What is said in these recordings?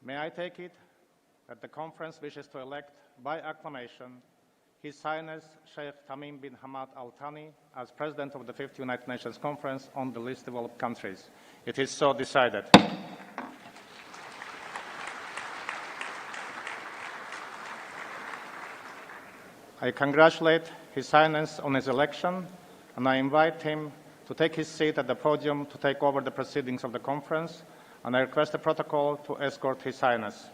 May I take it that the conference wishes to elect by acclamation His Highness Sheikh Tamim bin Hamad Al Thani as President of the 5th United Nations Conference on the Least Developed Countries. It is so decided. I congratulate His Highness on his election, and I invite him to take his seat at the podium to take over the proceedings of the conference, and I request the protocol to escort His Highness.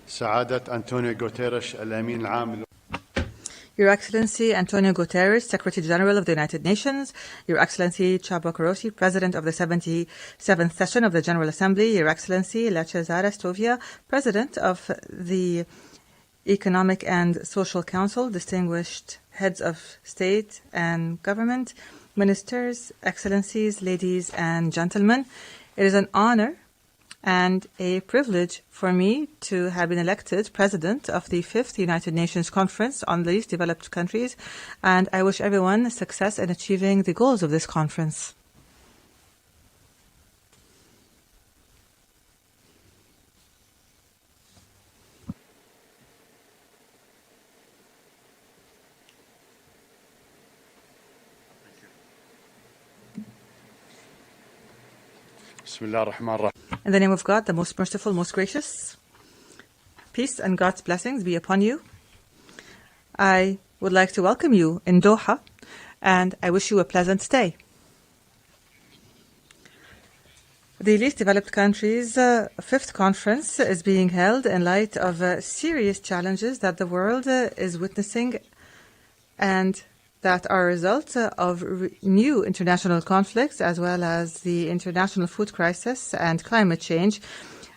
سعادة أنطونيو غوتيريش الأمين العام. Your Excellency Antonio Guterres, Secretary General of the United Nations, Your Excellency Csaba Kőrösi, President of the 77th Session of the General Assembly, Your Excellency Lechezara Stovia, President of the Economic and Social Council, distinguished heads of state and government, ministers, excellencies, ladies and gentlemen. It is an honor and a privilege for me to have been elected President of the 5th United Nations Conference on the Least Developed Countries, and I wish everyone success in achieving the goals of this conference. In the name of God, the most merciful, most gracious, peace and God's blessings be upon you. I would like to welcome you in Doha, and I wish you a pleasant stay. The Least Developed Countries' 5th conference is being held in light of serious challenges that the world is witnessing and that are a result of new international conflicts, as well as the international food crisis and climate change,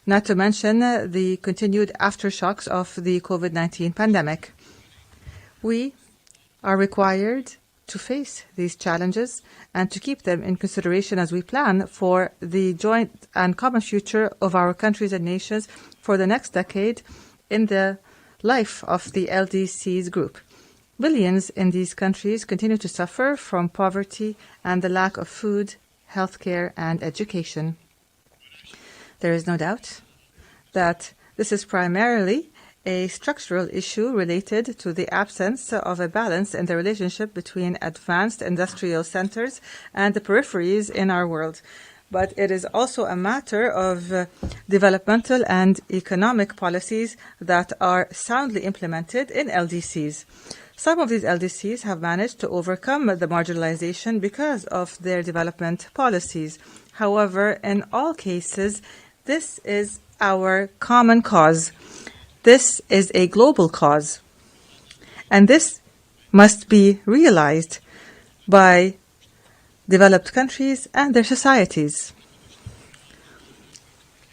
not to mention the continued aftershocks of the COVID-19 pandemic. We are required to face these challenges and to keep them in consideration as we plan for the joint and common future of our countries and nations for the next decade in the life of the LDCs group. Billions in these countries continue to suffer from poverty and the lack of food, healthcare, and education. There is no doubt that this is primarily a structural issue related to the absence of a balance in the relationship between advanced industrial centers and the peripheries in our world. But it is also a matter of developmental and economic policies that are soundly implemented in LDCs. Some of these LDCs have managed to overcome the marginalization because of their development policies. However, in all cases, this is our common cause. This is a global cause. And this must be realized by developed countries and their societies.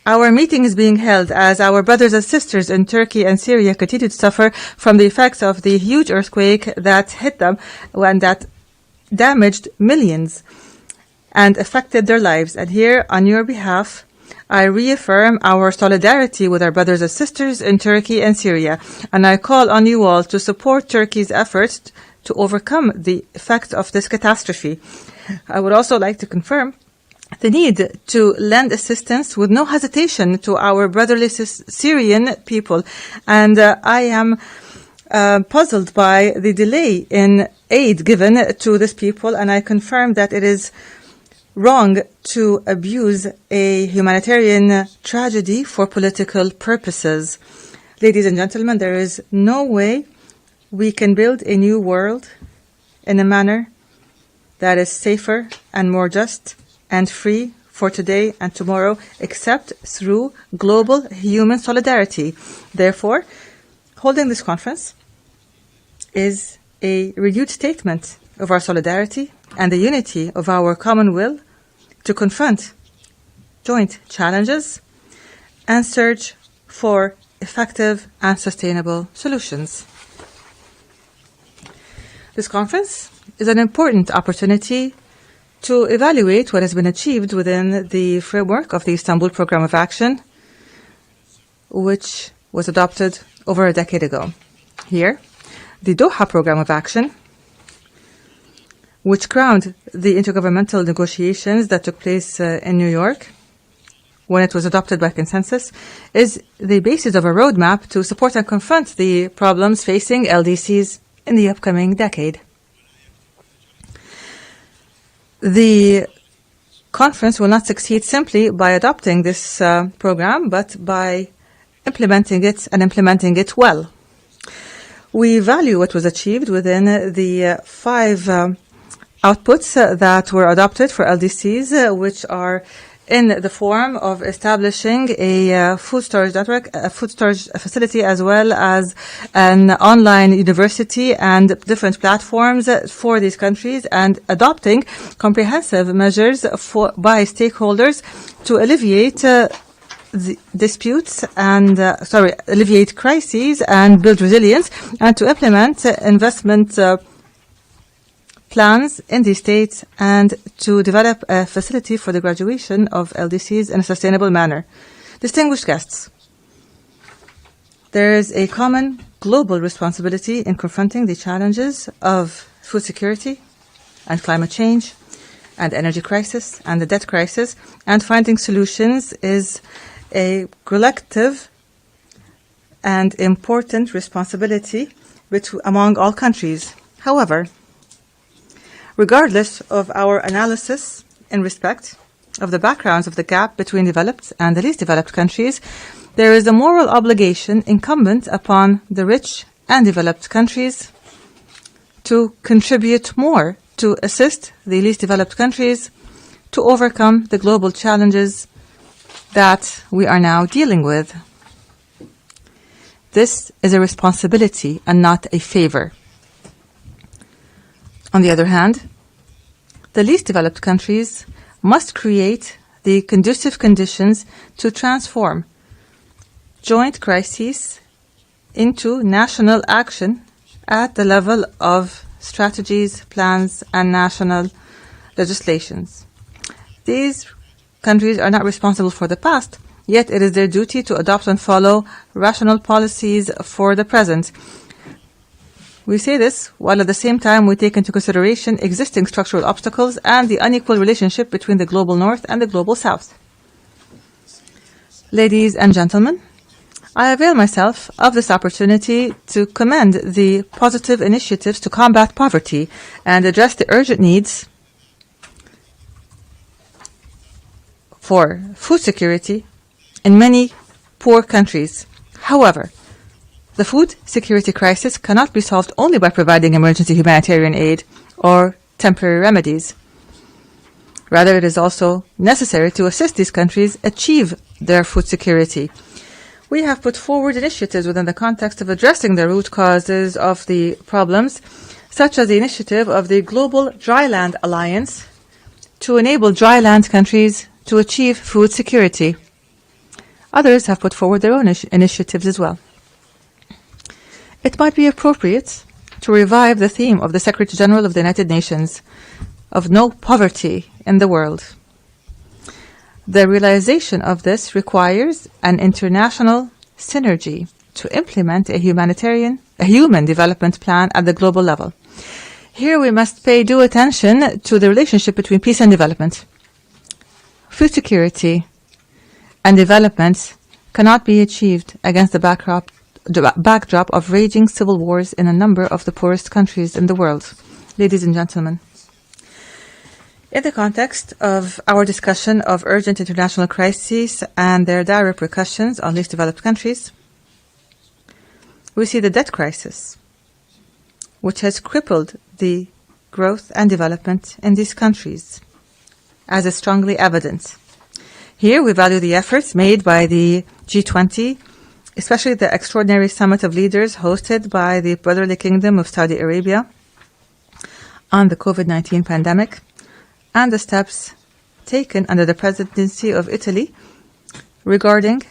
Our meeting is being held as our brothers and sisters in Turkey and Syria continue to suffer from the effects of the huge earthquake that hit them and that damaged millions and affected their lives. And here, on your behalf, I reaffirm our solidarity with our brothers and sisters in Turkey and Syria, and I call on you all to support Turkey's efforts to overcome the effects of this catastrophe. I would also like to confirm the need to lend assistance with no hesitation to our brotherly Syrian people. And I am puzzled by the delay in aid given to this people, and I confirm that it is wrong to abuse a humanitarian tragedy for political purposes. Ladies and gentlemen, there is no way we can build a new world in a manner that is safer and more just and free for today and tomorrow, except through global human solidarity. Therefore, holding this conference is a renewed statement of our solidarity and the unity of our common will to confront joint challenges and search for effective and sustainable solutions. This conference is an important opportunity to evaluate what has been achieved within the framework of the Istanbul Programme of Action, which was adopted over a decade ago. Here, the Doha Programme of Action, which crowned the intergovernmental negotiations that took place in New York when it was adopted by consensus, is the basis of a roadmap to support and confront the problems facing LDCs in the upcoming decade. The conference will not succeed simply by adopting this program, but by implementing it and implementing it well. We value what was achieved within the 5 outputs that were adopted for LDCs, which are in the form of establishing a food storage network, a food storage facility, as well as an online university and different platforms for these countries, and adopting comprehensive measures by stakeholders to alleviate the disputes and alleviate crises and build resilience, and to implement investment plans in these states, and to develop a facility for the graduation of LDCs in a sustainable manner. Distinguished guests, there is a common global responsibility in confronting the challenges of food security and climate change and the energy crisis and the debt crisis, and finding solutions is a collective and important responsibility among all countries. However, regardless of our analysis in respect of the backgrounds of the gap between developed and the least developed countries, there is a moral obligation incumbent upon the rich and developed countries to contribute more to assist the least developed countries to overcome the global challenges that we are now dealing with. This is a responsibility and not a favor. On the other hand, the least developed countries must create the conducive conditions to transform joint crises into national action at the level of strategies, plans, and national legislations. These countries are not responsible for the past, yet it is their duty to adopt and follow rational policies for the present. We say this while at the same time we take into consideration existing structural obstacles and the unequal relationship between the global north and the global south. Ladies and gentlemen, I avail myself of this opportunity to commend the positive initiatives to combat poverty and address the urgent needs for food security in many poor countries. However, the food security crisis cannot be solved only by providing emergency humanitarian aid or temporary remedies. Rather, it is also necessary to assist these countries achieve their food security. We have put forward initiatives within the context of addressing the root causes of the problems, such as the initiative of the Global Dryland Alliance to enable dryland countries to achieve food security. Others have put forward their own initiatives as well. It might be appropriate to revive the theme of the Secretary General of the United Nations of no poverty in the world. The realization of this requires an international synergy to implement a human development plan at the global level. Here we must pay due attention to the relationship between peace and development. Food security and development cannot be achieved against the backdrop of raging civil wars in a number of the poorest countries in the world. Ladies and gentlemen, in the context of our discussion of urgent international crises and their dire repercussions on least developed countries, we see the debt crisis, which has crippled the growth and development in these countries, as is strongly evident. Here we value the efforts made by the G20, especially the extraordinary summit of leaders hosted by the Brotherly Kingdom of Saudi Arabia on the COVID-19 pandemic and the steps taken under the presidency of Italy regarding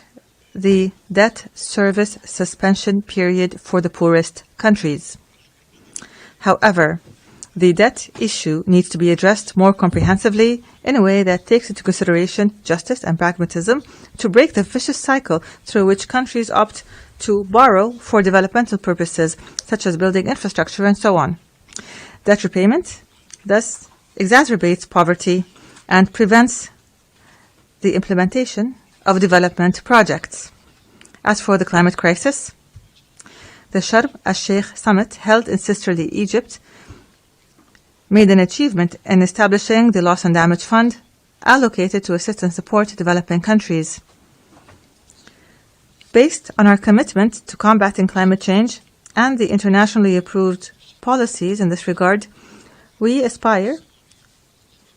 the debt service suspension period for the poorest countries. However, the debt issue needs to be addressed more comprehensively in a way that takes into consideration justice and pragmatism to break the vicious cycle through which countries opt to borrow for developmental purposes, such as building infrastructure and so on. Debt repayment thus exacerbates poverty and prevents the implementation of development projects. As for the climate crisis, the Sharm el-Sheikh summit held in sisterly Egypt made an achievement in establishing the Loss and Damage Fund allocated to assist and support developing countries. Based on our commitment to combating climate change and the internationally approved policies in this regard, we aspire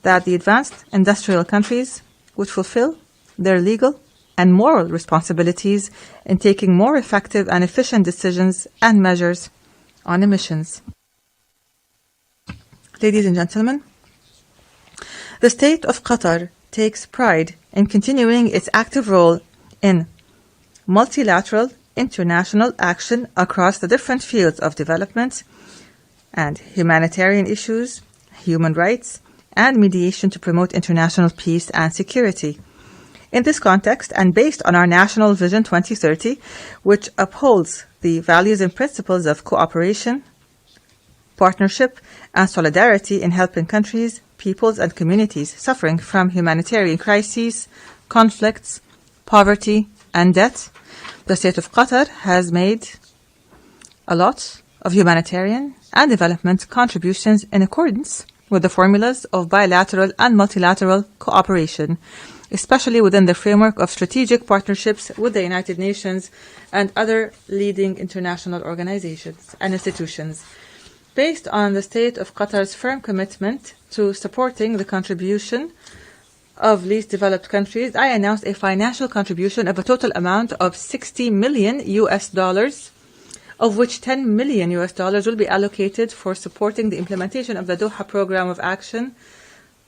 that the advanced industrial countries would fulfill their legal and moral responsibilities in taking more effective and efficient decisions and measures on emissions. Ladies and gentlemen, the state of Qatar takes pride in continuing its active role in multilateral international action across the different fields of development and humanitarian issues, human rights, and mediation to promote international peace and security. In this context, and based on our National Vision 2030, which upholds the values and principles of cooperation, partnership, and solidarity in helping countries, peoples, and communities suffering from humanitarian crises, conflicts, poverty, and debt, the state of Qatar has made a lot of humanitarian and development contributions in accordance with the formulas of bilateral and multilateral cooperation, especially within the framework of strategic partnerships with the United Nations and other leading international organizations and institutions. Based on the state of Qatar's firm commitment to supporting the contribution of least developed countries, I announced a financial contribution of a total amount of $60 million, of which $10 million will be allocated for supporting the implementation of the Doha Program of Action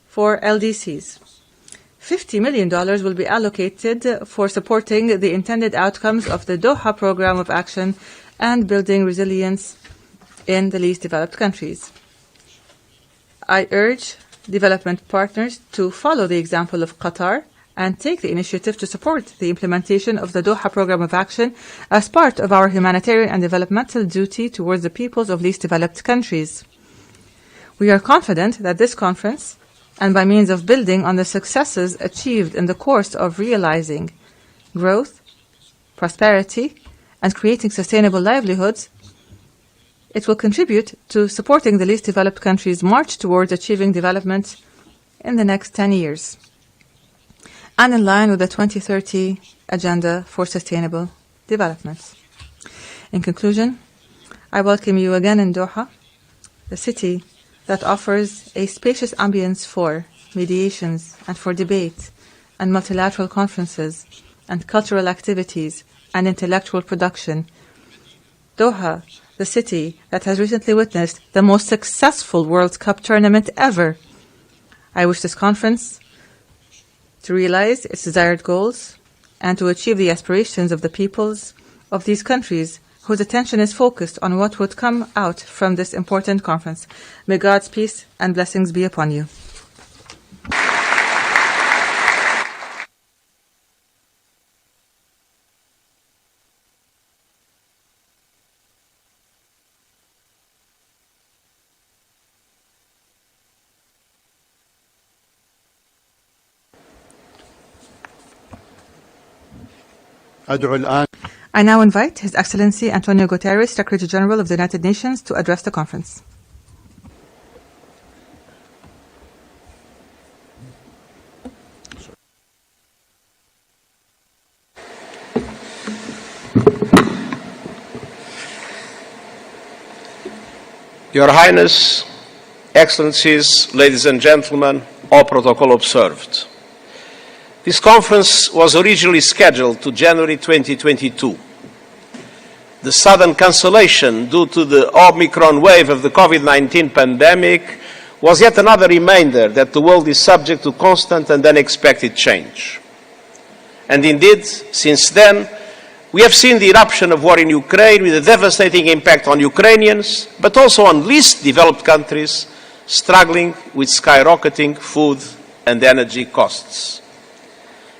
for LDCs. $50 million will be allocated for supporting the intended outcomes of the Doha Program of Action and building resilience in the least developed countries. I urge development partners to follow the example of Qatar and take the initiative to support the implementation of the Doha Program of Action as part of our humanitarian and developmental duty towards the peoples of least developed countries. We are confident that this conference, and by means of building on the successes achieved in the course of realizing growth, prosperity, and creating sustainable livelihoods, it will contribute to supporting the least developed countries' march towards achieving development in the next 10 years, and in line with the 2030 Agenda for Sustainable Development. In conclusion, I welcome you again in Doha, the city that offers a spacious ambience for mediations and for debate and multilateral conferences and cultural activities and intellectual production. Doha, the city that has recently witnessed the most successful World Cup tournament ever. I wish this conference to realize its desired goals and to achieve the aspirations of the peoples of these countries whose attention is focused on what would come out from this important conference. May God's peace and blessings be upon you. أدعو الآن I now invite His Excellency Antonio Guterres, Secretary General of the United Nations, to address the conference. Your Highness, Excellencies, ladies and gentlemen, all protocol observed. This conference was originally scheduled to January 2022. The sudden cancellation due to the Omicron wave of the COVID-19 pandemic was yet another reminder that the world is subject to constant and unexpected change. And indeed, since then, we have seen the eruption of war in Ukraine with a devastating impact on Ukrainians, but also on least developed countries struggling with skyrocketing food and energy costs.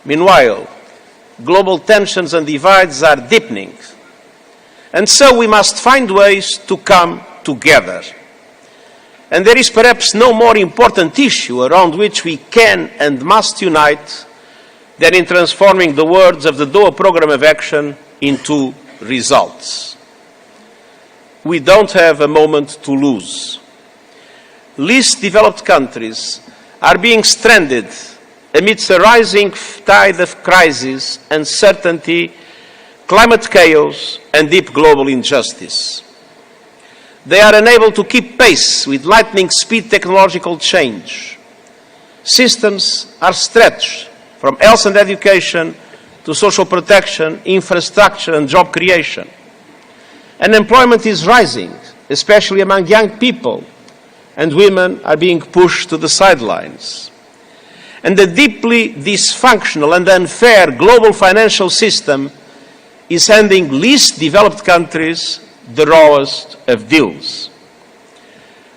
Meanwhile, global tensions and divides are deepening, and so we must find ways to come together. And there is perhaps no more important issue around which we can and must unite than in transforming the words of the Doha Programme of Action into results. We don't have a moment to lose. Least developed countries are being stranded amidst a rising tide of crisis, uncertainty, climate chaos, and deep global injustice. They are unable to keep pace with lightning speed technological change. Systems are stretched from health and education to social protection, infrastructure and job creation. Unemployment is rising, especially among young people, and women are being pushed to the sidelines. And the deeply dysfunctional and unfair global financial system is handing least developed countries the rawest of deals.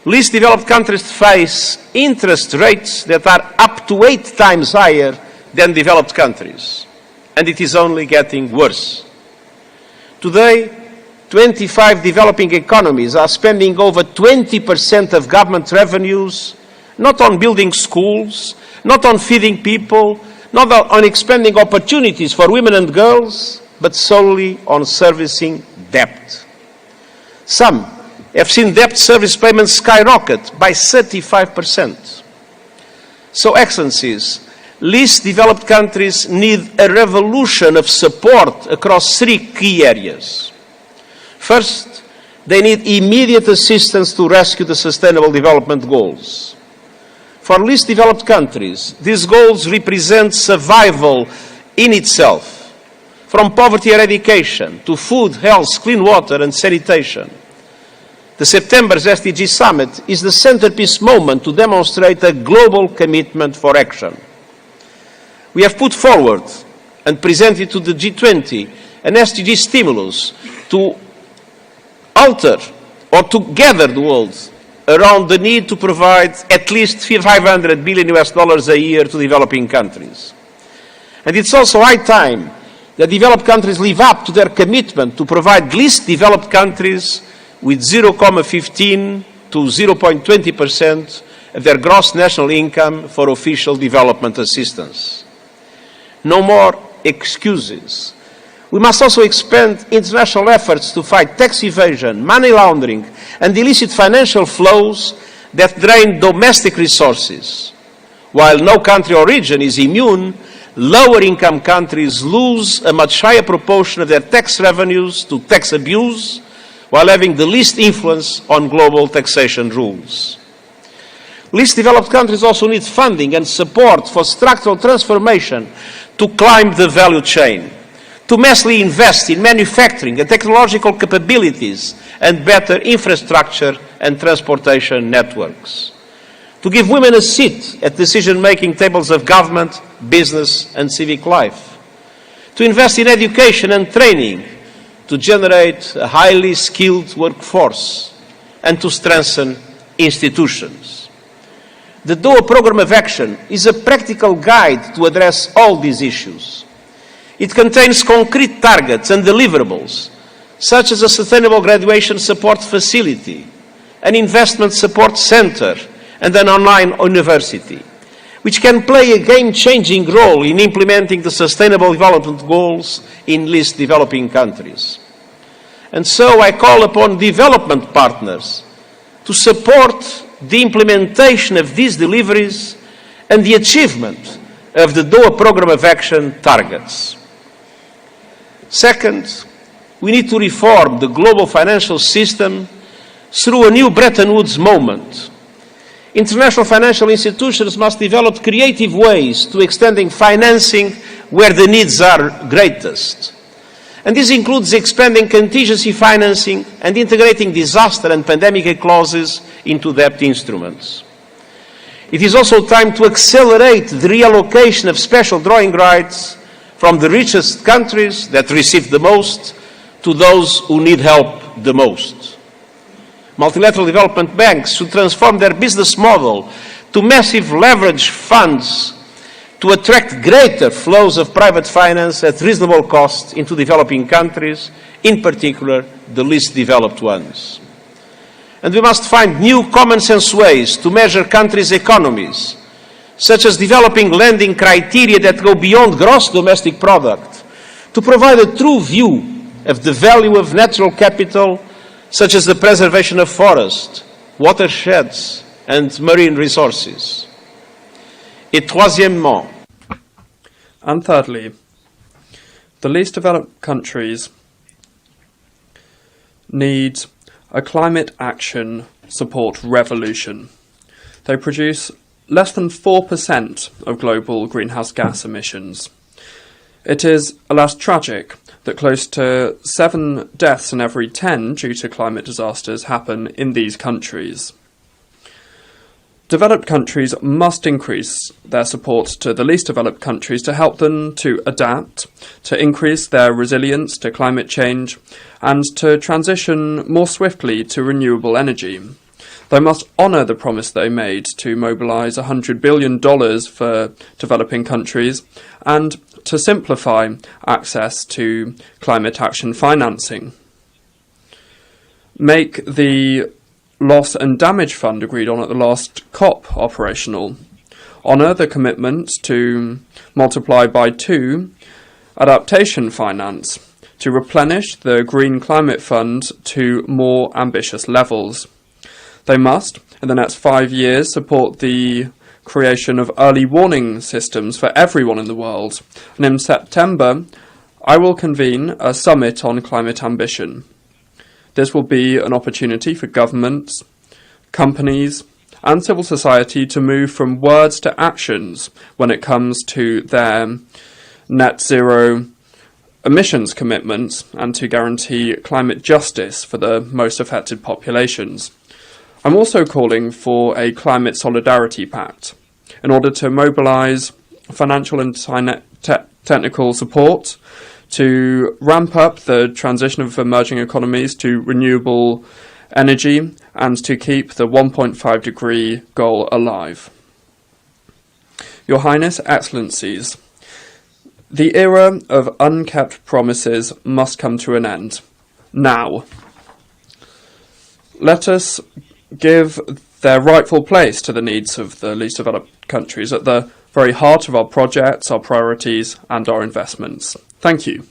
Least developed countries face interest rates that are up to 8 times higher than developed countries, and it is only getting worse. Today, 25 developing economies are spending over 20% of government revenues not on building schools, not on feeding people, not on expanding opportunities for women and girls, but solely on servicing debt. Some have seen debt service payments skyrocket by 35%. So, Excellencies, least developed countries need a revolution of support across 3 key areas. First, they need immediate assistance to rescue the Sustainable Development Goals. For least developed countries, these goals represent survival in itself, from poverty eradication to food, health, clean water and sanitation. The September's SDG Summit is the centerpiece moment to demonstrate a global commitment for action. We have put forward and presented to the G20 an SDG stimulus to alter or to gather the world around the need to provide at least $500 billion a year to developing countries. And it's also high time that developed countries live up to their commitment to provide least developed countries with 0.15 to 0.20% of their gross national income for official development assistance. No more excuses. We must also expand international efforts to fight tax evasion, money laundering, and illicit financial flows that drain domestic resources. While no country or region is immune, lower-income countries lose a much higher proportion of their tax revenues to tax abuse, while having the least influence on global taxation rules. Least developed countries also need funding and support for structural transformation to climb the value chain, to massively invest in manufacturing and technological capabilities and better infrastructure and transportation networks, to give women a seat at decision-making tables of government, business and civic life, to invest in education and training, to generate a highly skilled workforce, and to strengthen institutions. The Doha Programme of Action is a practical guide to address all these issues. It contains concrete targets and deliverables, such as a sustainable graduation support facility, an investment support center, and an online university, which can play a game-changing role in implementing the Sustainable Development Goals in least developing countries. And so I call upon development partners to support the implementation of these deliveries and the achievement of the Doha Programme of Action targets. Second, we need to reform the global financial system through a new Bretton Woods moment. International financial institutions must develop creative ways to extending financing where the needs are greatest. And this includes expanding contingency financing and integrating disaster and pandemic clauses into debt instruments. It is also time to accelerate the reallocation of special drawing rights from the richest countries that receive the most to those who need help the most. Multilateral development banks should transform their business model to massive leverage funds to attract greater flows of private finance at reasonable cost into developing countries, in particular the least developed ones. And we must find new common sense ways to measure countries' economies, such as developing lending criteria that go beyond gross domestic product, to provide a true view of the value of natural capital, such as the preservation of forests, watersheds, and marine resources. Et troisièmement, and thirdly, the least developed countries need a climate action support revolution. They produce less than 4% of global greenhouse gas emissions. It is, alas, tragic that close to 7 deaths in every 10 due to climate disasters happen in these countries. Developed countries must increase their support to the least developed countries to help them to adapt, to increase their resilience to climate change, and to transition more swiftly to renewable energy. They must honour the promise they made to mobilise $100 billion for developing countries and to simplify access to climate action financing. Make the Loss and Damage Fund agreed on at the last COP operational. Honour the commitment to multiply by 2 adaptation finance, to replenish the Green Climate Fund to more ambitious levels. They must, in the next 5 years, support the creation of early warning systems for everyone in the world. And in September, I will convene a summit on climate ambition. This will be an opportunity for governments, companies, and civil society to move from words to actions when it comes to their net zero emissions commitments and to guarantee climate justice for the most affected populations. I'm also calling for a climate solidarity pact in order to mobilise financial and technical support to ramp up the transition of emerging economies to renewable energy and to keep the 1.5 degree goal alive. Your Highness, Excellencies, the era of unkept promises must come to an end. Now. Let us give their rightful place to the needs of the least developed countries at the very heart of our projects, our priorities, and our investments. Thank you.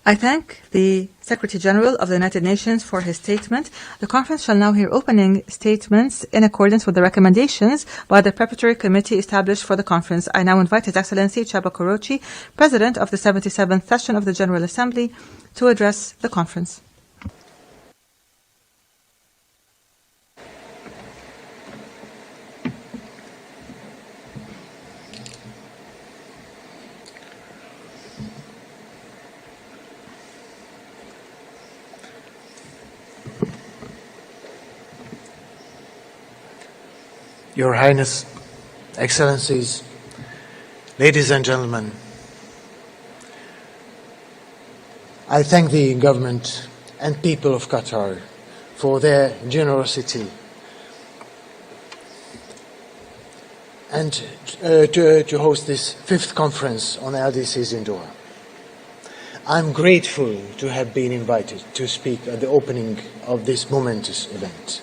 I thank the Secretary General of the United Nations for his statement. The conference shall now hear opening statements in accordance with the recommendations by the preparatory committee established for the conference. I now invite His Excellency Chaba Korochi, President of the 77th Session of the General Assembly, to address the conference. Your Highness, Excellencies, ladies and gentlemen, I thank the government and people of Qatar for their generosity and to host this 5th conference on LDCs in Doha. I'm grateful to have been invited to speak at the opening of this momentous event.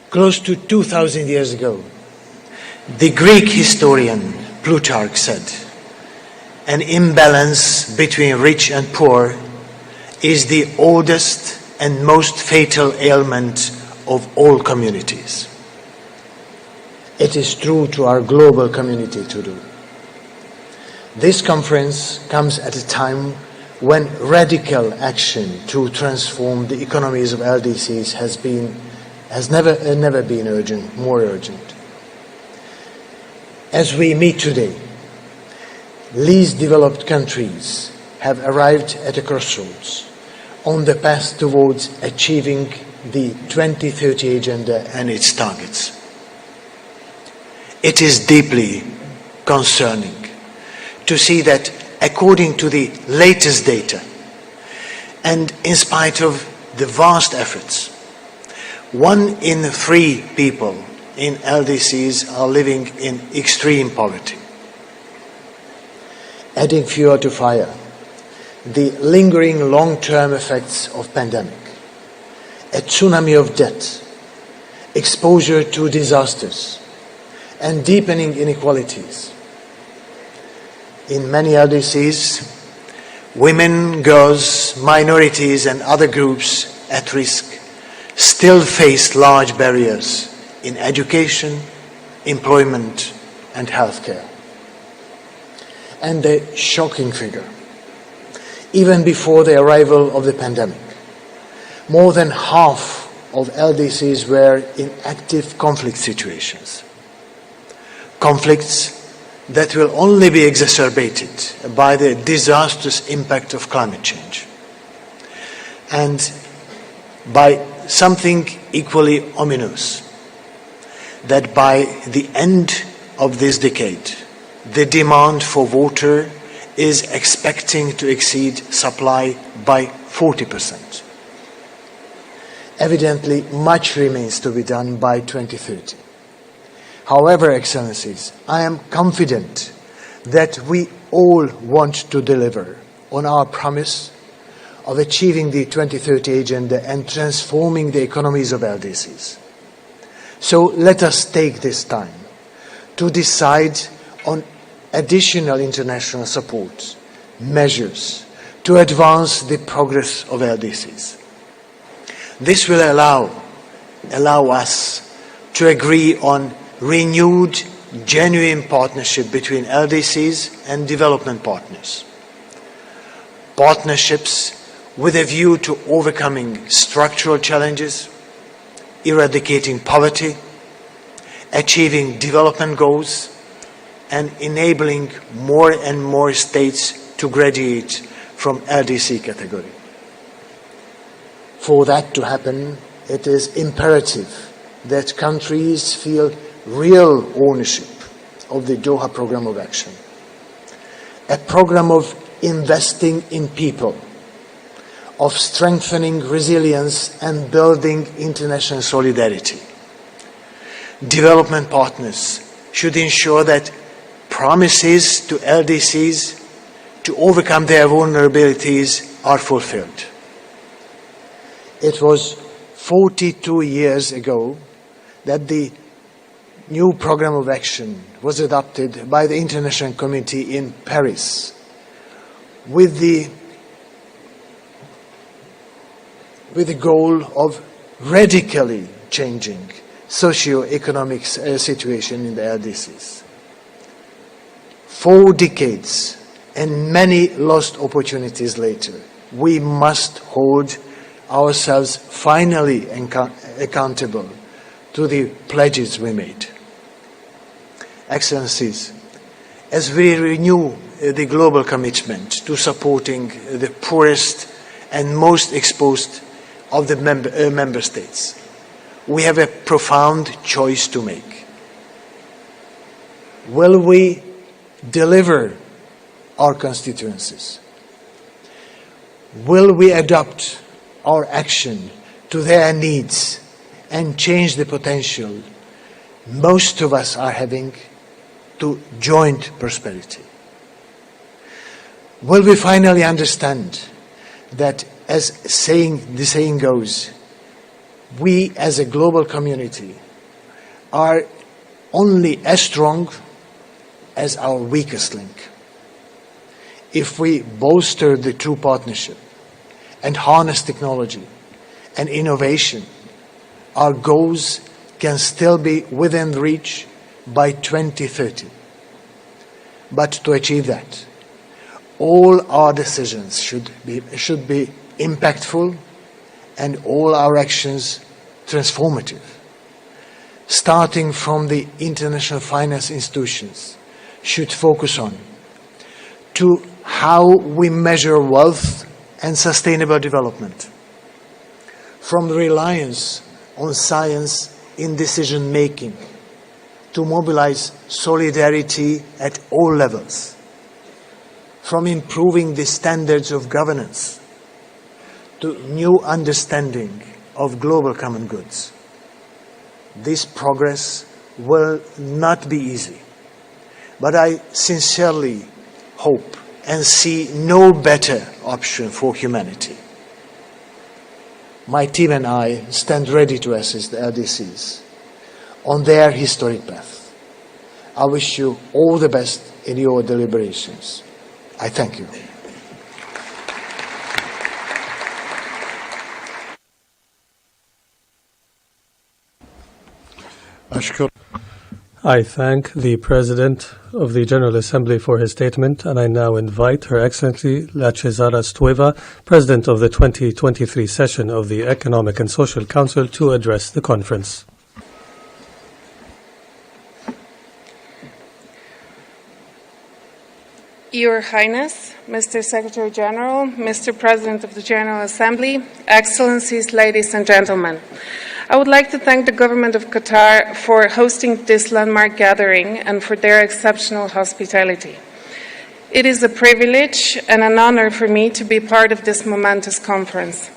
Close to 2,000 years ago, the Greek historian Plutarch said, "An imbalance between rich and poor is the oldest and most fatal ailment of all communities." It is true to our global community today. This conference comes at a time when radical action to transform the economies of LDCs has never been more urgent. As we meet today, least developed countries have arrived at a crossroads on the path towards achieving the 2030 Agenda and its targets. It is deeply concerning to see that, according to the latest data, and in spite of the vast efforts, 1 in 3 people in LDCs are living in extreme poverty. Adding fuel to fire, the lingering long-term effects of pandemic, a tsunami of debt, exposure to disasters, and deepening inequalities. In many LDCs, women, girls, minorities, and other groups at risk still face large barriers in education, employment, and healthcare. And a shocking figure: even before the arrival of the pandemic, more than half of LDCs were in active conflict situations. Conflicts that will only be exacerbated by the disastrous impact of climate change. And by something equally ominous, that by the end of this decade, the demand for water is expecting to exceed supply by 40%. Evidently, much remains to be done by 2030. However, Excellencies, I am confident that we all want to deliver on our promise of achieving the 2030 Agenda and transforming the economies of LDCs. So let us take this time to decide on additional international support measures to advance the progress of LDCs. This will allow us to agree on renewed, genuine partnership between LDCs and development partners. Partnerships with a view to overcoming structural challenges, eradicating poverty, achieving development goals, and enabling more and more states to graduate from LDC category. For that to happen, it is imperative that countries feel real ownership of the Doha Programme of Action, a program of investing in people, of strengthening resilience and building international solidarity. Development partners should ensure that promises to LDCs to overcome their vulnerabilities are fulfilled. It was 42 years ago that the new Programme of Action was adopted by the international community in Paris with the goal of radically changing socio-economic situation in the LDCs. 4 decades and many lost opportunities later, we must hold ourselves finally accountable to the pledges we made. Excellencies, as we renew the global commitment to supporting the poorest and most exposed of the member states, we have a profound choice to make. Will we deliver our constituencies? Will we adapt our action to their needs and change the potential most of us are having to joint prosperity? Will we finally understand that, as the saying goes, we as a global community are only as strong as our weakest link? If we bolster the true partnership and harness technology and innovation, our goals can still be within reach by 2030. But to achieve that, all our decisions should be impactful and all our actions transformative. Starting from the international finance institutions should focus on to how we measure wealth and sustainable development, from the reliance on science in decision-making to mobilize solidarity at all levels, from improving the standards of governance to new understanding of global common goods. This progress will not be easy, but I sincerely hope and see no better option for humanity. My team and I stand ready to assist the LDCs on their historic path. I wish you all the best in your deliberations. I thank you. I thank the President of the General Assembly for his statement, and I now invite Her Excellency Lachezara Stueva, President of the 2023 session of the Economic and Social Council, to address the conference. Your Highness, Mr. Secretary General, Mr. President of the General Assembly, Excellencies, ladies and gentlemen, I would like to thank the government of Qatar for hosting this landmark gathering and for their exceptional hospitality. It is a privilege and an honor for me to be part of this momentous conference.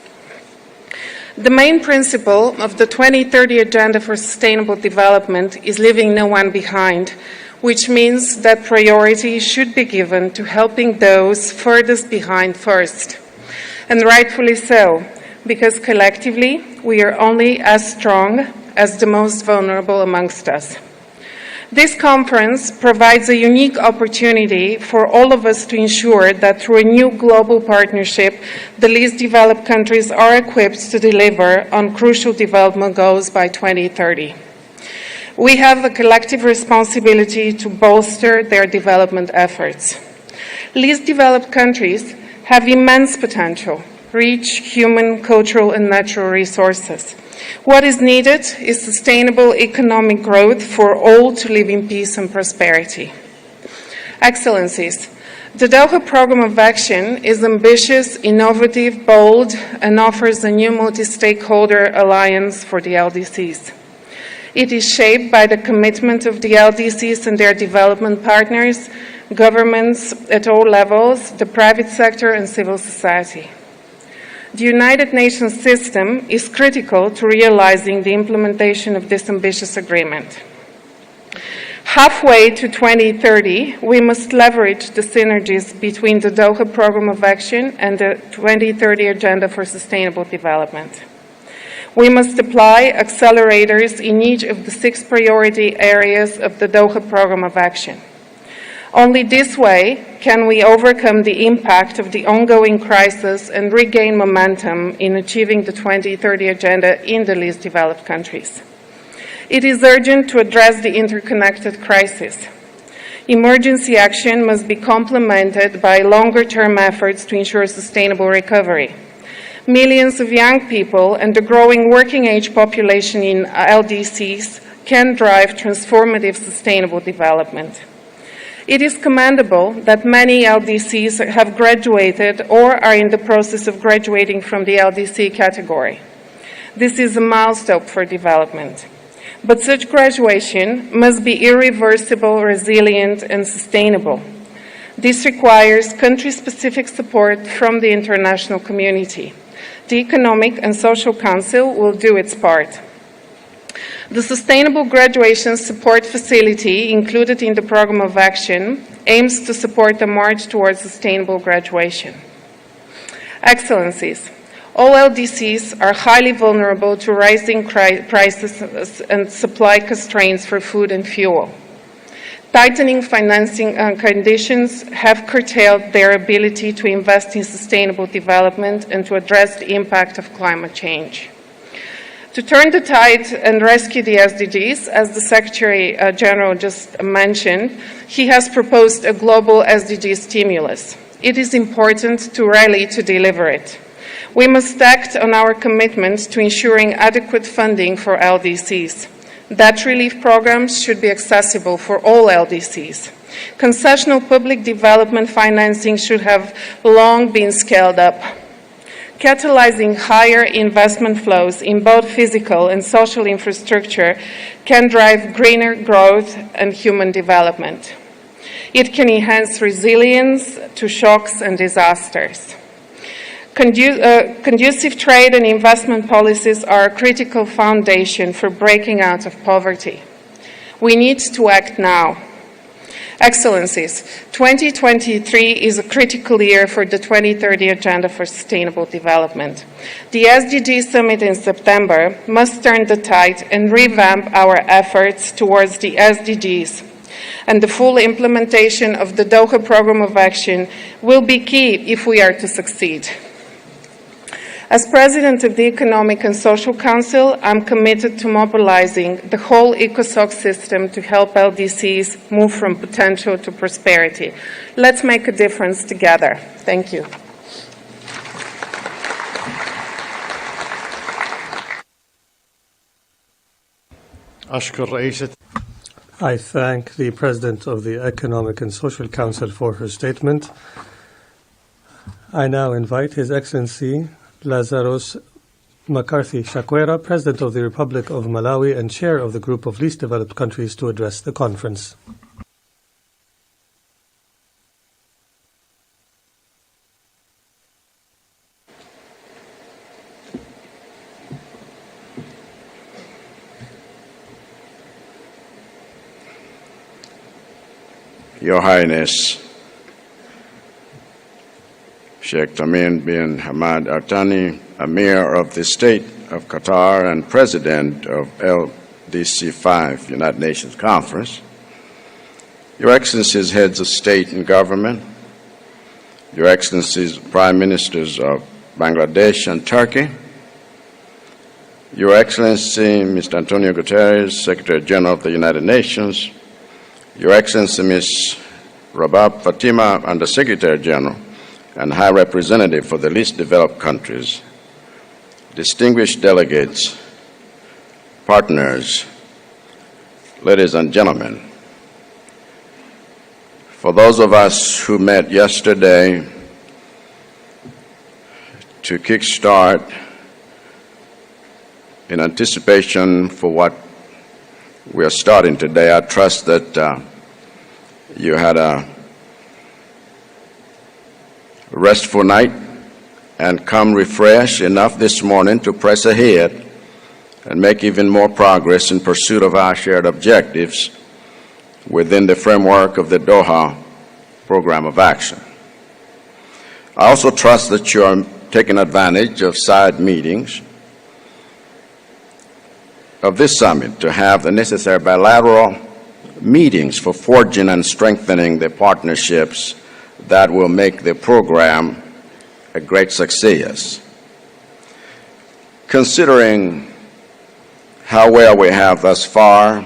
The main principle of the 2030 Agenda for Sustainable Development is leaving no one behind, which means that priority should be given to helping those furthest behind first. And rightfully so, because collectively we are only as strong as the most vulnerable amongst us. This conference provides a unique opportunity for all of us to ensure that through a new global partnership, the least developed countries are equipped to deliver on crucial development goals by 2030. We have a collective responsibility to bolster their development efforts. Least developed countries have immense potential, rich human, cultural, and natural resources. What is needed is sustainable economic growth for all to live in peace and prosperity. Excellencies, the Doha Programme of Action is ambitious, innovative, bold, and offers a new multi-stakeholder alliance for the LDCs. It is shaped by the commitment of the LDCs and their development partners, governments at all levels, the private sector, and civil society. The United Nations system is critical to realizing the implementation of this ambitious agreement. Halfway to 2030, we must leverage the synergies between the Doha Programme of Action and the 2030 Agenda for Sustainable Development. We must apply accelerators in each of the 6 priority areas of the Doha Programme of Action. Only this way can we overcome the impact of the ongoing crisis and regain momentum in achieving the 2030 Agenda in the least developed countries. It is urgent to address the interconnected crisis. Emergency action must be complemented by longer-term efforts to ensure sustainable recovery. Millions of young people and the growing working-age population in LDCs can drive transformative sustainable development. It is commendable that many LDCs have graduated or are in the process of graduating from the LDC category. This is a milestone for development. But such graduation must be irreversible, resilient, and sustainable. This requires country-specific support from the international community. The Economic and Social Council will do its part. The Sustainable Graduation Support Facility, included in the Programme of Action, aims to support the march towards sustainable graduation. Excellencies, all LDCs are highly vulnerable to rising prices and supply constraints for food and fuel. Tightening financing conditions have curtailed their ability to invest in sustainable development and to address the impact of climate change. To turn the tide and rescue the SDGs, as the Secretary General just mentioned, he has proposed a global SDG stimulus. It is important to rally to deliver it. We must act on our commitment to ensuring adequate funding for LDCs. Debt relief programs should be accessible for all LDCs. Concessional public development financing should have long been scaled up. Catalyzing higher investment flows in both physical and social infrastructure can drive greener growth and human development. It can enhance resilience to shocks and disasters. Conducive trade and investment policies are a critical foundation for breaking out of poverty. We need to act now. Excellencies, 2023 is a critical year for the 2030 Agenda for Sustainable Development. The SDG Summit in September must turn the tide and revamp our efforts towards the SDGs. And the full implementation of the Doha Programme of Action will be key if we are to succeed. As President of the Economic and Social Council, I'm committed to mobilizing the whole ECOSOC system to help LDCs move from potential to prosperity. Let's make a difference together. Thank you. أشكر رئيسة I thank the President of the Economic and Social Council for her statement. I now invite His Excellency Lazarus McCarthy Chakwera, President of the Republic of Malawi and Chair of the Group of Least Developed Countries, to address the conference. Your Highness, Sheikh Tamim bin Hamad Al Thani, Emir of the State of Qatar and President of LDC5, United Nations Conference, Your Excellencies, Heads of State and Government, Your Excellencies, Prime Ministers of Bangladesh and Turkey, Your Excellency, Mr. Antonio Guterres, Secretary General of the United Nations, Your Excellency, Ms. Rabab Fatima, Under-Secretary General and High Representative for the Least Developed Countries, distinguished delegates, partners, ladies and gentlemen, for those of us who met yesterday to kickstart in anticipation for what we are starting today, I trust that you had a restful night and come refreshed enough this morning to press ahead and make even more progress in pursuit of our shared objectives within the framework of the Doha Program of Action. I also trust that you are taking advantage of side meetings of this summit to have the necessary bilateral meetings for forging and strengthening the partnerships that will make the program a great success. Considering how well we have thus far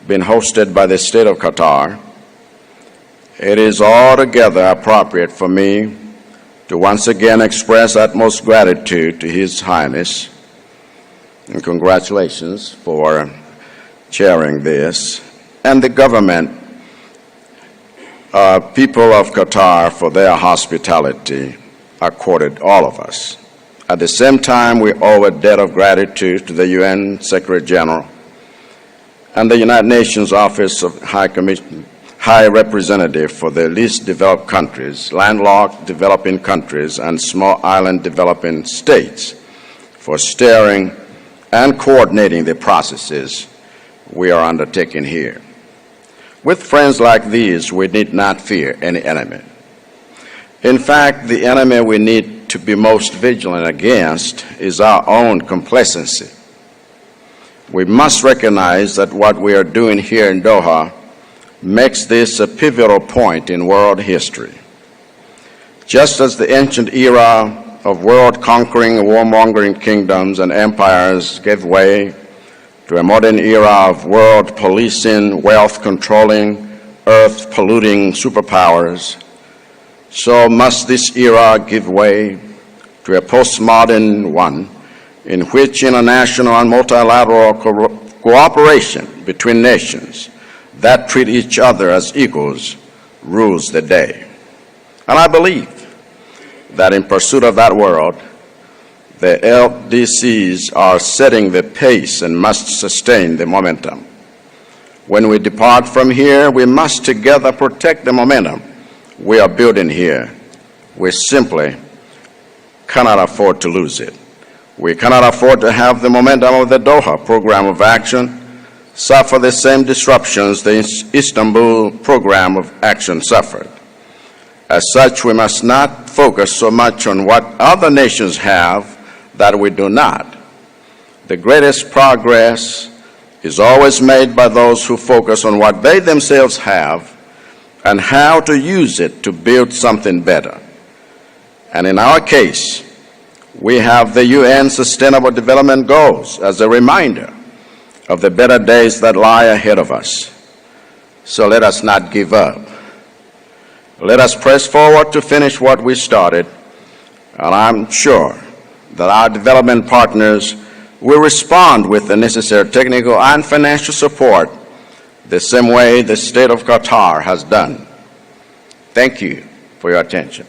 been hosted by the State of Qatar, it is altogether appropriate for me to once again express utmost gratitude to His Highness, and congratulations for chairing this, and the government, people of Qatar, for their hospitality accorded all of us. At the same time, we owe a debt of gratitude to the UN Secretary General and the United Nations Office of High Representative for the Least Developed Countries, landlocked developing countries, and small island developing states for steering and coordinating the processes we are undertaking here. With friends like these, we need not fear any enemy. In fact, the enemy we need to be most vigilant against is our own complacency. We must recognize that what we are doing here in Doha makes this a pivotal point in world history. Just as the ancient era of world-conquering, warmongering kingdoms and empires gave way to a modern era of world policing, wealth-controlling, earth-polluting superpowers, so must this era give way to a postmodern one in which international and multilateral cooperation between nations, that treat each other as equals rules the day. And I believe that in pursuit of that world, the LDCs are setting the pace and must sustain the momentum. When we depart from here, we must together protect the momentum we are building here. We simply cannot afford to lose it. We cannot afford to have the momentum of the Doha Program of Action suffer the same disruptions the Istanbul Program of Action suffered. As such, we must not focus so much on what other nations have that we do not. The greatest progress is always made by those who focus on what they themselves have and how to use it to build something better. And in our case, we have the UN Sustainable Development Goals as a reminder of the better days that lie ahead of us. So let us not give up. Let us press forward to finish what we started, and I'm sure that our development partners will respond with the necessary technical and financial support the same way the state of Qatar has done. Thank you for your attention.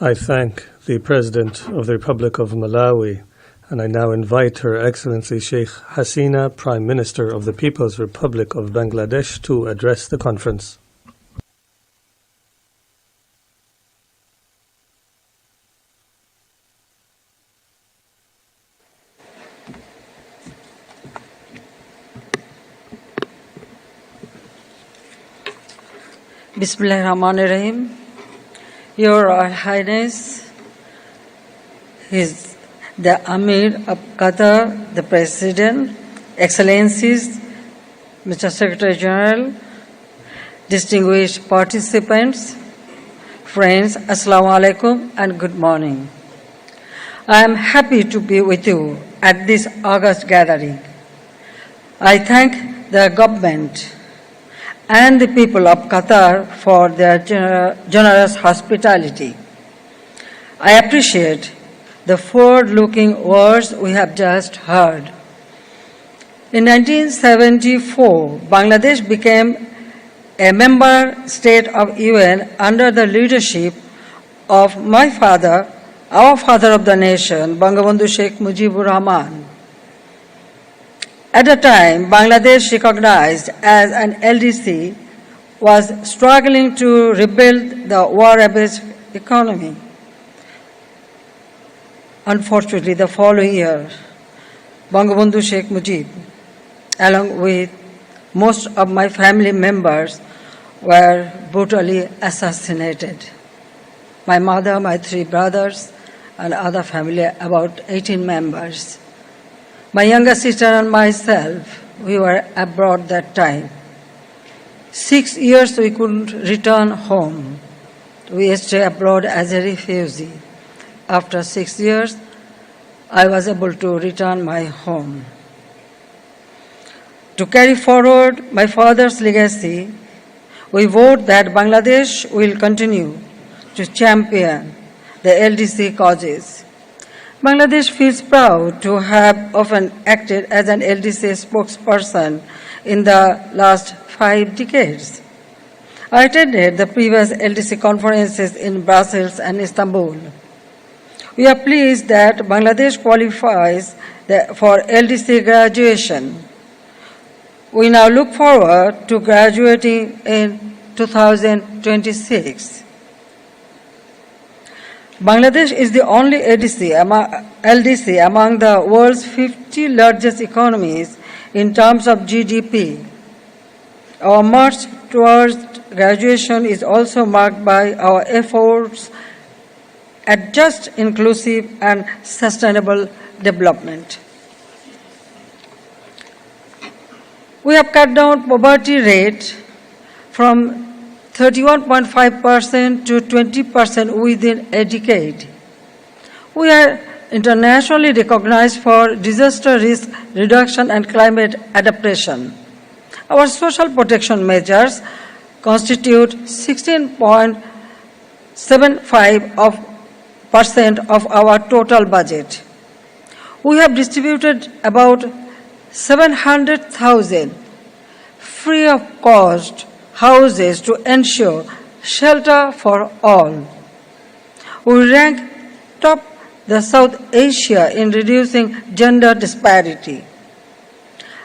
I thank the President of the Republic of Malawi, and I now invite Her Excellency Sheikh Hasina, Prime Minister of the People's Republic of Bangladesh, to address the conference. Bismillahirrahmanirrahim. Your Royal Highness, the Amir of Qatar, the President, Excellencies, Mr. Secretary General, distinguished participants, friends, Assalamu alaikum and good morning. I am happy to be with you at this August gathering. I thank the government and the people of Qatar for their generous hospitality. I appreciate the forward-looking words we have just heard. In 1974, Bangladesh became a member state of UN under the leadership of my father, our father of the nation, Bangabandhu Sheikh Mujibur Rahman. At the time, Bangladesh, recognized as an LDC, was struggling to rebuild the war-ravaged economy. Unfortunately, the following year, Bangabandhu Sheikh Mujib, along with most of my family members, were brutally assassinated. My mother, my 3 brothers, and other family, about 18 members. My younger sister and myself, we were abroad that time. 6 years we couldn't return home. We stayed abroad as a refugee. After 6 years, I was able to return my home. To carry forward my father's legacy, we vote that Bangladesh will continue to champion the LDC causes. Bangladesh feels proud to have often acted as an LDC spokesperson in the last 5 decades. I attended the previous LDC conferences in Brussels and Istanbul. We are pleased that Bangladesh qualifies for LDC graduation. We now look forward to graduating in 2026. Bangladesh is the only LDC among the world's 50 largest economies in terms of GDP. Our march towards graduation is also marked by our efforts at just, inclusive, and sustainable development. We have cut down poverty rate from 31.5% to 20% within a decade. We are internationally recognized for disaster risk reduction and climate adaptation. Our social protection measures constitute 16.6 0.75% of our total budget. We have distributed about 700,000 free of cost houses to ensure shelter for all. We rank top the South Asia in reducing gender disparity.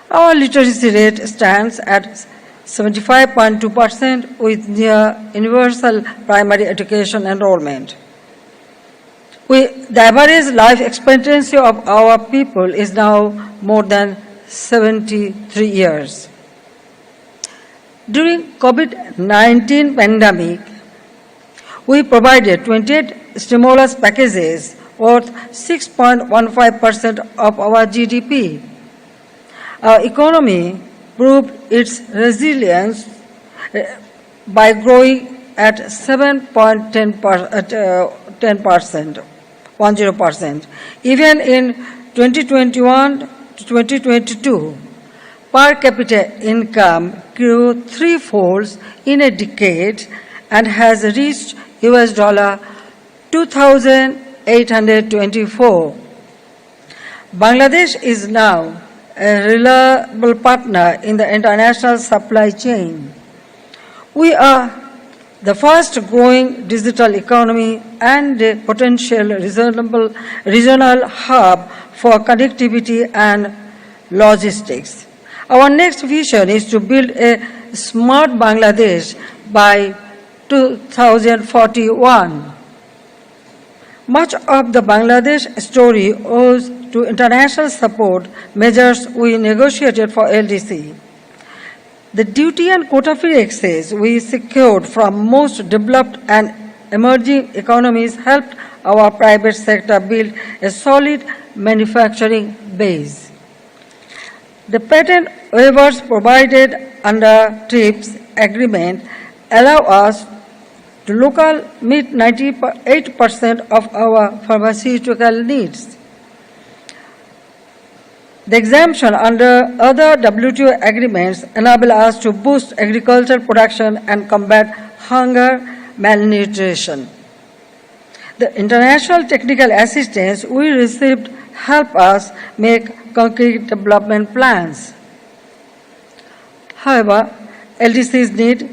Our literacy rate stands at 75.2% with near universal primary education enrollment. The average life expectancy of our people is now more than 73 years. During COVID-19 pandemic, we provided 28 stimulus packages worth 6.15% of our GDP. Our economy proved its resilience by growing at 10%, even in 2021 to 2022. Per capita income grew threefold in a decade and has reached $2,824. Bangladesh is now a reliable partner in the international supply chain. We are the fast-growing digital economy and a potential regional hub for connectivity and logistics. Our next vision is to build a smart Bangladesh by 2041. Much of the Bangladesh story owes to international support measures we negotiated for LDC. The duty and quota-free access we secured from most developed and emerging economies helped our private sector build a solid manufacturing base. The patent waivers provided under TRIPS agreement allow us to meet 98% of our pharmaceutical needs. The exemption under other WTO agreements enable us to boost agricultural production and combat hunger, malnutrition. The international technical assistance we received help us make concrete development plans. However, LDCs need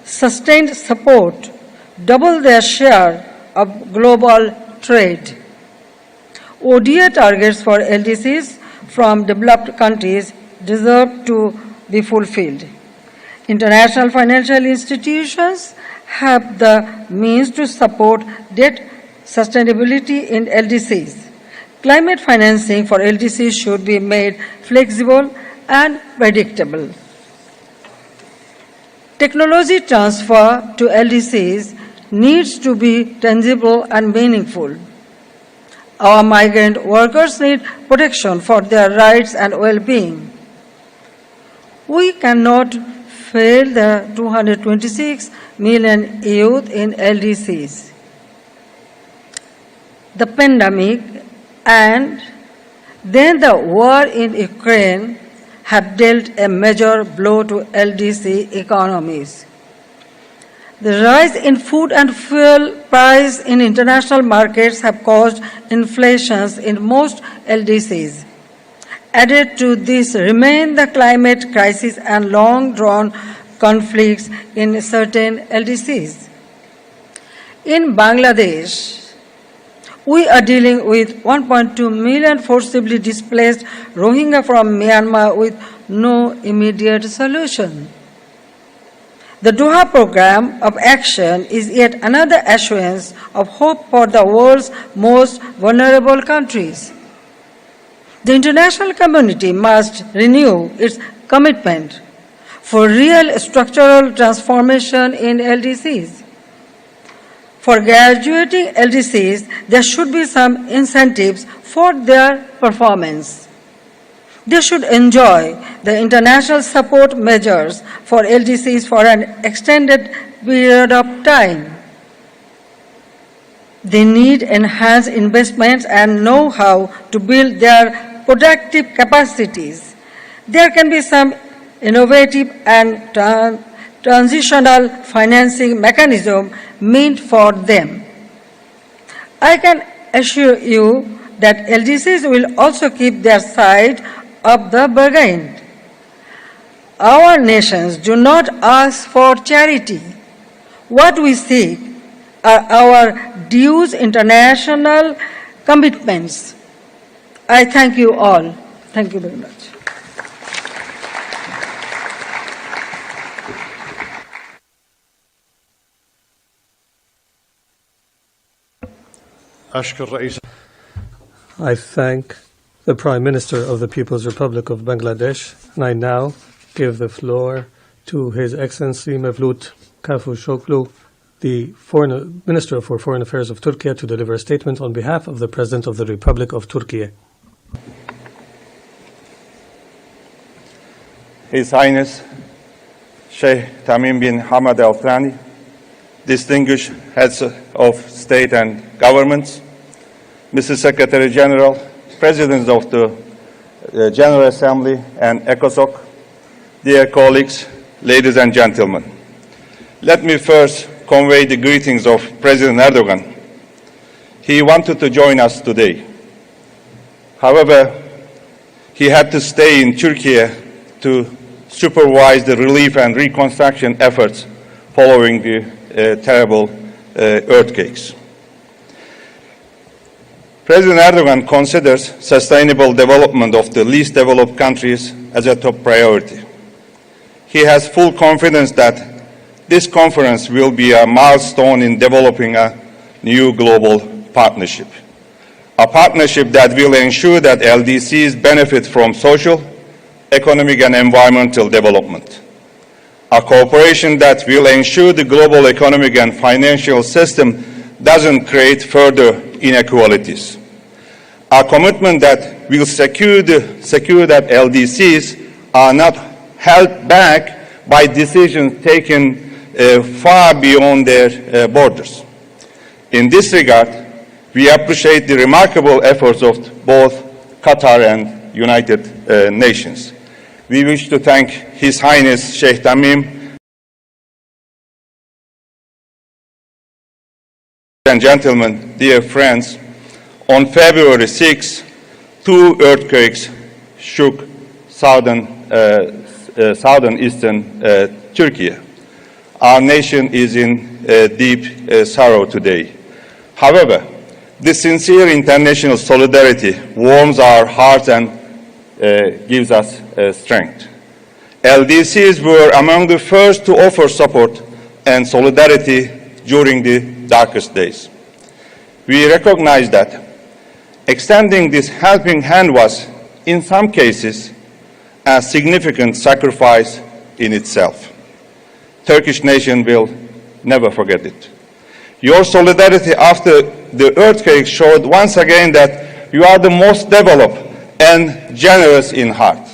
sustained support, double their share of global trade. ODA targets for LDCs from developed countries deserve to be fulfilled. International financial institutions have the means to support debt sustainability in LDCs. Climate financing for LDCs should be made flexible and predictable. Technology transfer to LDCs needs to be tangible and meaningful. Our migrant workers need protection for their rights and well-being. We cannot fail the 226 million youth in LDCs. The pandemic and then the war in Ukraine have dealt a major blow to LDC economies. The rise in food and fuel price in international markets have caused inflations in most LDCs. Added to this remain the climate crisis and long-drawn conflicts in certain LDCs. In Bangladesh, we are dealing with 1.2 million forcibly displaced Rohingya from Myanmar with no immediate solution. The Doha Program of Action is yet another assurance of hope for the world's most vulnerable countries. The international community must renew its commitment for real structural transformation in LDCs. For graduating LDCs, there should be some incentives for their performance. They should enjoy the international support measures for LDCs for an extended period of time. They need enhanced investments and know-how to build their productive capacities. There can be some innovative and transitional financing mechanism meant for them. I can assure you that LDCs will also keep their side of the bargain. Our nations do not ask for charity. What we seek are our dues international commitments. I thank you all. Thank you very much. I thank the Prime Minister of the People's Republic of Bangladesh, and I now give the floor to His Excellency Mevlut Cavusoglu, the Minister for Foreign Affairs of Turkey, to deliver a statement on behalf of the President of the Republic of Turkey. His Highness Sheikh Tamim bin Hamad Al Thani, distinguished heads of state and governments, Mr. Secretary General, Presidents of the General Assembly and ECOSOC, dear colleagues, ladies and gentlemen. Let me first convey the greetings of President Erdogan. He wanted to join us today. However, he had to stay in Turkey to supervise the relief and reconstruction efforts following the terrible earthquakes. President Erdogan considers sustainable development of the least developed countries as a top priority. He has full confidence that this conference will be a milestone in developing a new global partnership, a partnership that will ensure that LDCs benefit from social, economic and environmental development, a cooperation that will ensure the global economic and financial system doesn't create further inequalities, a commitment that will secure that LDCs are not held back by decisions taken far beyond their borders. In this regard, we appreciate the remarkable efforts of both Qatar and United Nations. We wish to thank His Highness Sheikh Tamim and gentlemen, dear friends. On February 6, 2 earthquakes shook southeastern Turkey. Our nation is in deep sorrow today. However, the sincere international solidarity warms our hearts and gives us strength. LDCs were among the first to offer support and solidarity during the darkest days. We recognize that extending this helping hand was, in some cases, a significant sacrifice in itself. Turkish nation will never forget it. Your solidarity after the earthquake showed once again that you are the most developed and generous in heart.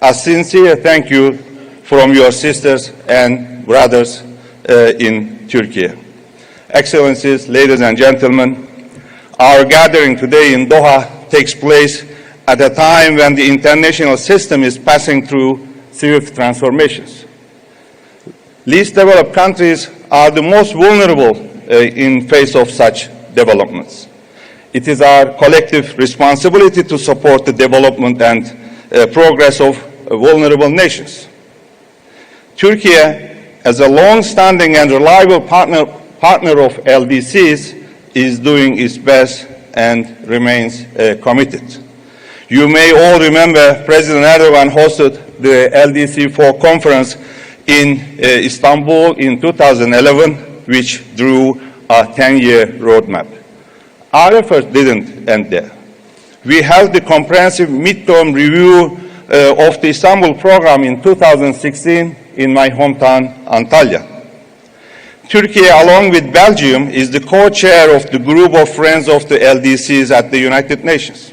A sincere thank you from your sisters and brothers in Turkey. Excellencies, ladies and gentlemen, our gathering today in Doha takes place at a time when the international system is passing through swift transformations. Least developed countries are the most vulnerable in face of such developments. It is our collective responsibility to support the development and progress of vulnerable nations. Turkey, as a long-standing and reliable partner of LDCs, is doing its best and remains committed. You may all remember President Erdogan hosted the LDC4 conference in Istanbul in 2011, which drew a 10-year roadmap. Our efforts didn't end there. We held the comprehensive midterm review of the Istanbul program in 2016 in my hometown, Antalya. Turkey, along with Belgium, is the co-chair of the group of friends of the LDCs at the United Nations.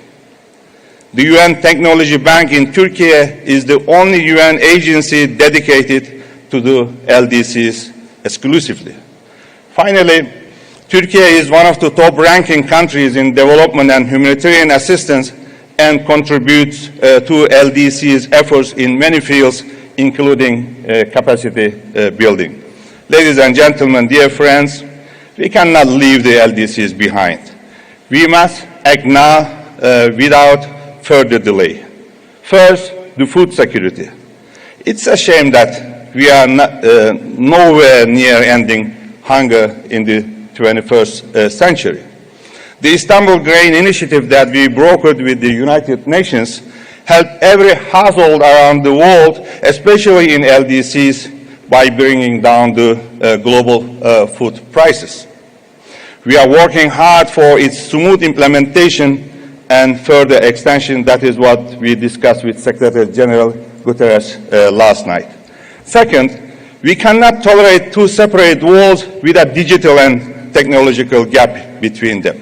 The UN Technology Bank in Turkey is the only UN agency dedicated to the LDCs exclusively. Finally, Turkey is one of the top-ranking countries in development and humanitarian assistance and contributes to LDC's efforts in many fields, including capacity building. Ladies and gentlemen, dear friends, we cannot leave the LDCs behind. We must act now without further delay. First, the food security. It's a shame that we are nowhere near ending hunger in the 21st century. The Istanbul Grain Initiative that we brokered with the United Nations helped every household around the world, especially in LDCs, by bringing down the global food prices. We are working hard for its smooth implementation and further extension. That is what we discussed with Secretary General Guterres last night. Second, we cannot tolerate two separate worlds with a digital and technological gap between them.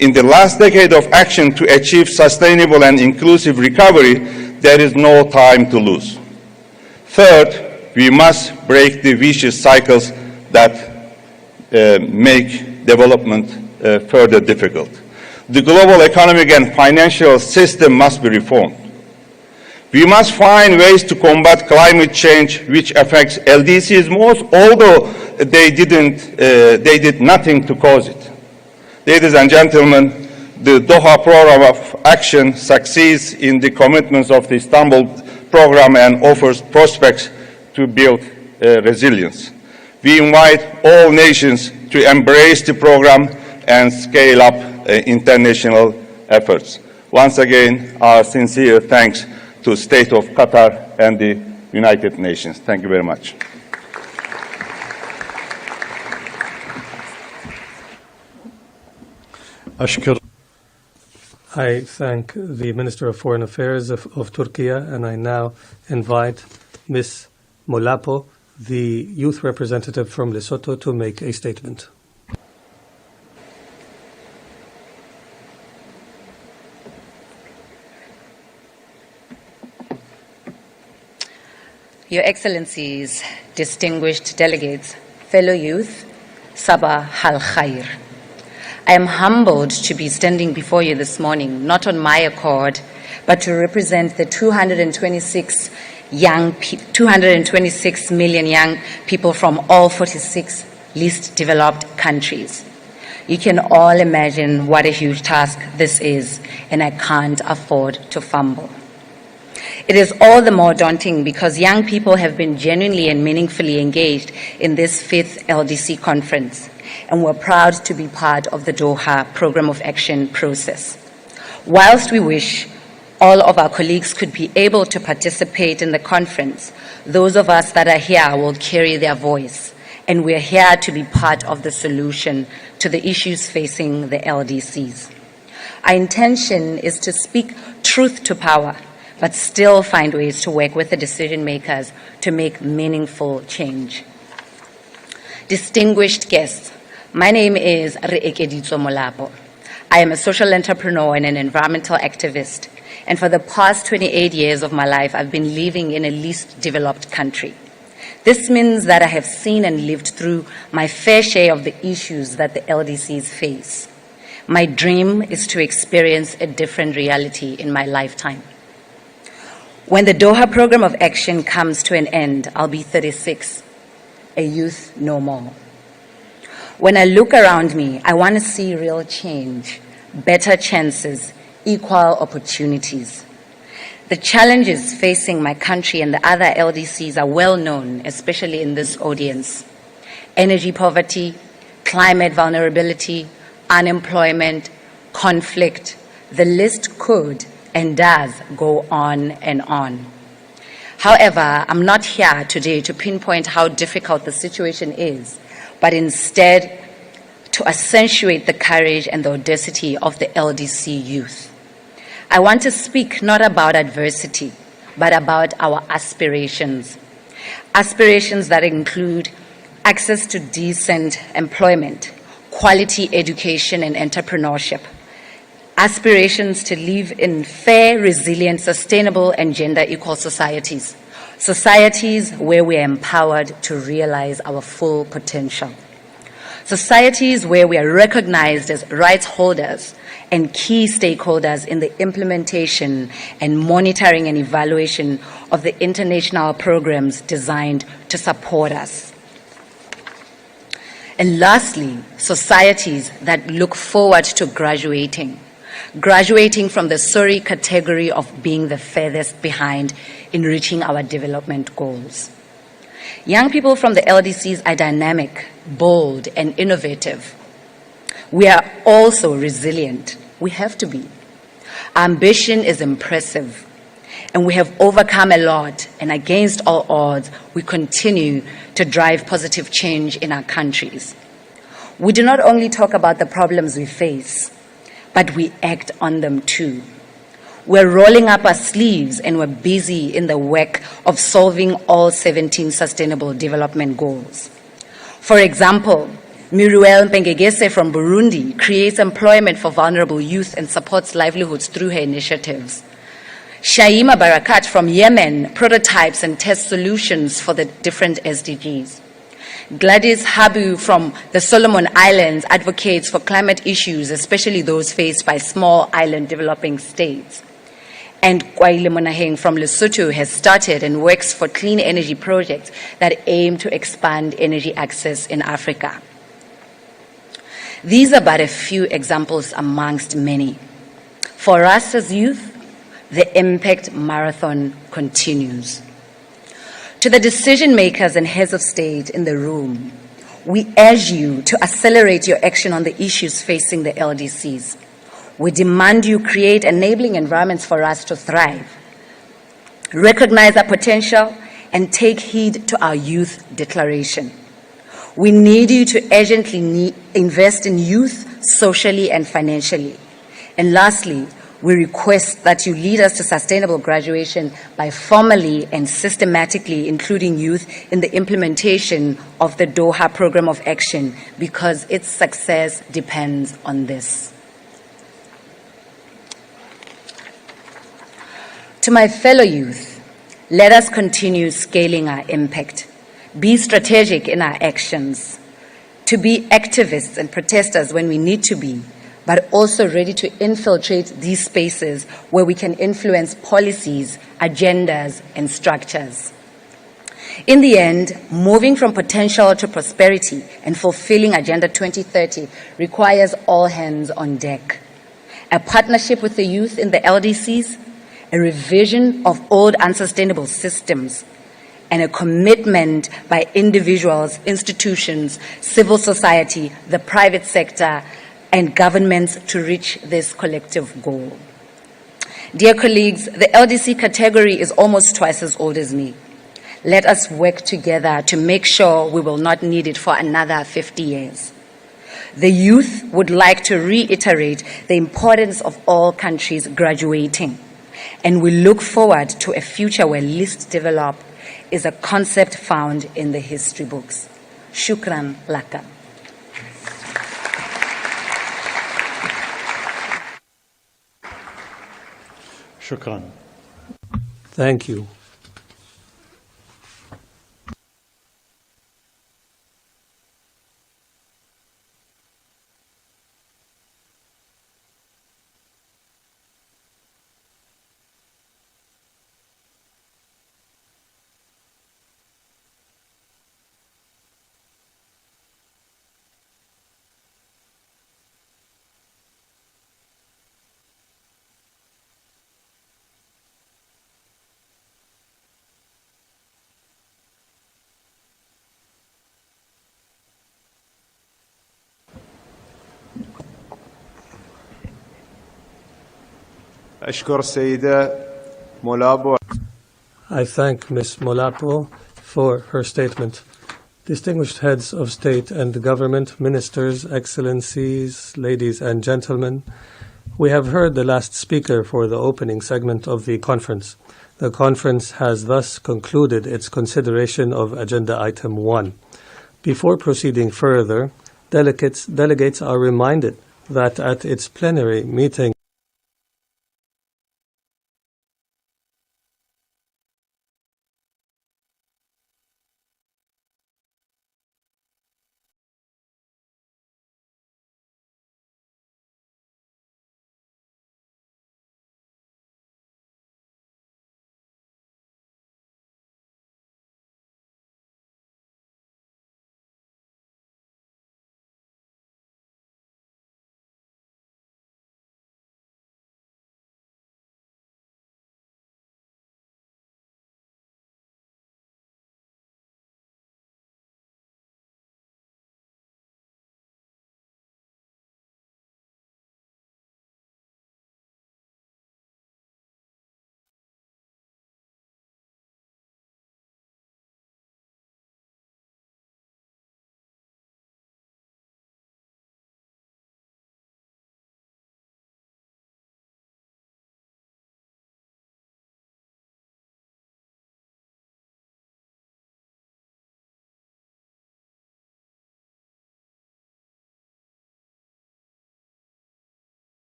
In the last decade of action to achieve sustainable and inclusive recovery, there is no time to lose. Third, we must break the vicious cycles that make development further difficult. The global economic and financial system must be reformed. We must find ways to combat climate change, which affects LDCs most, although they did nothing to cause it. Ladies and gentlemen, the Doha Program of Action succeeds in the commitments of the Istanbul Program and offers prospects to build resilience. We invite all nations to embrace the program and scale up international efforts. Once again, our sincere thanks to the State of Qatar and the United Nations. Thank you very much. I thank the Minister of Foreign Affairs of Turkey, and I now invite Ms. Molapo, the youth representative from Lesotho, to make a statement. Your Excellencies, distinguished delegates, fellow youth, Sabah al Khair. I am humbled to be standing before you this morning, not on my accord, but to represent the 226 million young people from all 46 least developed countries. You can all imagine what a huge task this is, and I can't afford to fumble. It is all the more daunting because young people have been genuinely and meaningfully engaged in this 5th LDC conference, and we're proud to be part of the Doha Program of Action process. Whilst we wish all of our colleagues could be able to participate in the conference, those of us that are here will carry their voice, and we're here to be part of the solution to the issues facing the LDCs. Our intention is to speak truth to power, but still find ways to work with the decision makers to make meaningful change. Distinguished guests, my name is Reekeditso Molapo. I am a social entrepreneur and an environmental activist, and for the past 28 years of my life, I've been living in a least developed country. This means that I have seen and lived through my fair share of the issues that the LDCs face. My dream is to experience a different reality in my lifetime. When the Doha Program of Action comes to an end, I'll be 36, a youth no more. When I look around me, I want to see real change, better chances, equal opportunities. The challenges facing my country and the other LDCs are well known, especially in this audience. Energy poverty, climate vulnerability, unemployment, conflict, the list could and does go on and on. However, I'm not here today to pinpoint how difficult the situation is, but instead to accentuate the courage and the audacity of the LDC youth. I want to speak not about adversity, but about our aspirations. Aspirations that include access to decent employment, quality education and entrepreneurship, aspirations to live in fair, resilient, sustainable, and gender-equal societies, societies where we are empowered to realize our full potential, societies where we are recognized as rights holders and key stakeholders in the implementation and monitoring and evaluation of the international programs designed to support us. And lastly, societies that look forward to graduating from the sorry category of being the furthest behind in reaching our development goals. Young people from the LDCs are dynamic, bold, and innovative. We are also resilient. We have to be. Our ambition is impressive, and we have overcome a lot, and against all odds, we continue to drive positive change in our countries. We do not only talk about the problems we face, but we act on them too. We're rolling up our sleeves and we're busy in the work of solving all 17 Sustainable Development Goals. For example, Muriel Mpengegese from Burundi creates employment for vulnerable youth and supports livelihoods through her initiatives. Shaima Barakat from Yemen prototypes and tests solutions for the different SDGs. Gladys Habu from the Solomon Islands advocates for climate issues, especially those faced by small island developing states. And Kwaile Monaheng from Lesotho has started and works for clean energy projects that aim to expand energy access in Africa. These are but a few examples amongst many. For us as youth, the impact marathon continues. To the decision makers and heads of state in the room, we urge you to accelerate your action on the issues facing the LDCs. We demand you create enabling environments for us to thrive, recognize our potential, and take heed to our youth declaration. We need you to urgently invest in youth socially and financially. And lastly, we request that you lead us to sustainable graduation by formally and systematically including youth in the implementation of the Doha Program of Action, because its success depends on this. To my fellow youth, let us continue scaling our impact, be strategic in our actions, to be activists and protesters when we need to be, but also ready to infiltrate these spaces where we can influence policies, agendas, and structures. In the end, moving from potential to prosperity and fulfilling Agenda 2030 requires all hands on deck. A partnership with the youth in the LDCs, a revision of old unsustainable systems, and a commitment by individuals, institutions, civil society, the private sector, and governments to reach this collective goal. Dear colleagues, the LDC category is almost twice as old as me. Let us work together to make sure we will not need it for another 50 years. The youth would like to reiterate the importance of all countries graduating, and we look forward to a future where least developed is a concept found in the history books. Shukran laka. Shukran. Thank you. أشكر السيدة مولابو. I thank Ms. Molapo for her statement. Distinguished heads of state and government, ministers, excellencies, ladies and gentlemen, we have heard the last speaker for the opening segment of the conference. The conference has thus concluded its consideration of Agenda Item 1. Before proceeding further, delegates are reminded that at its plenary meeting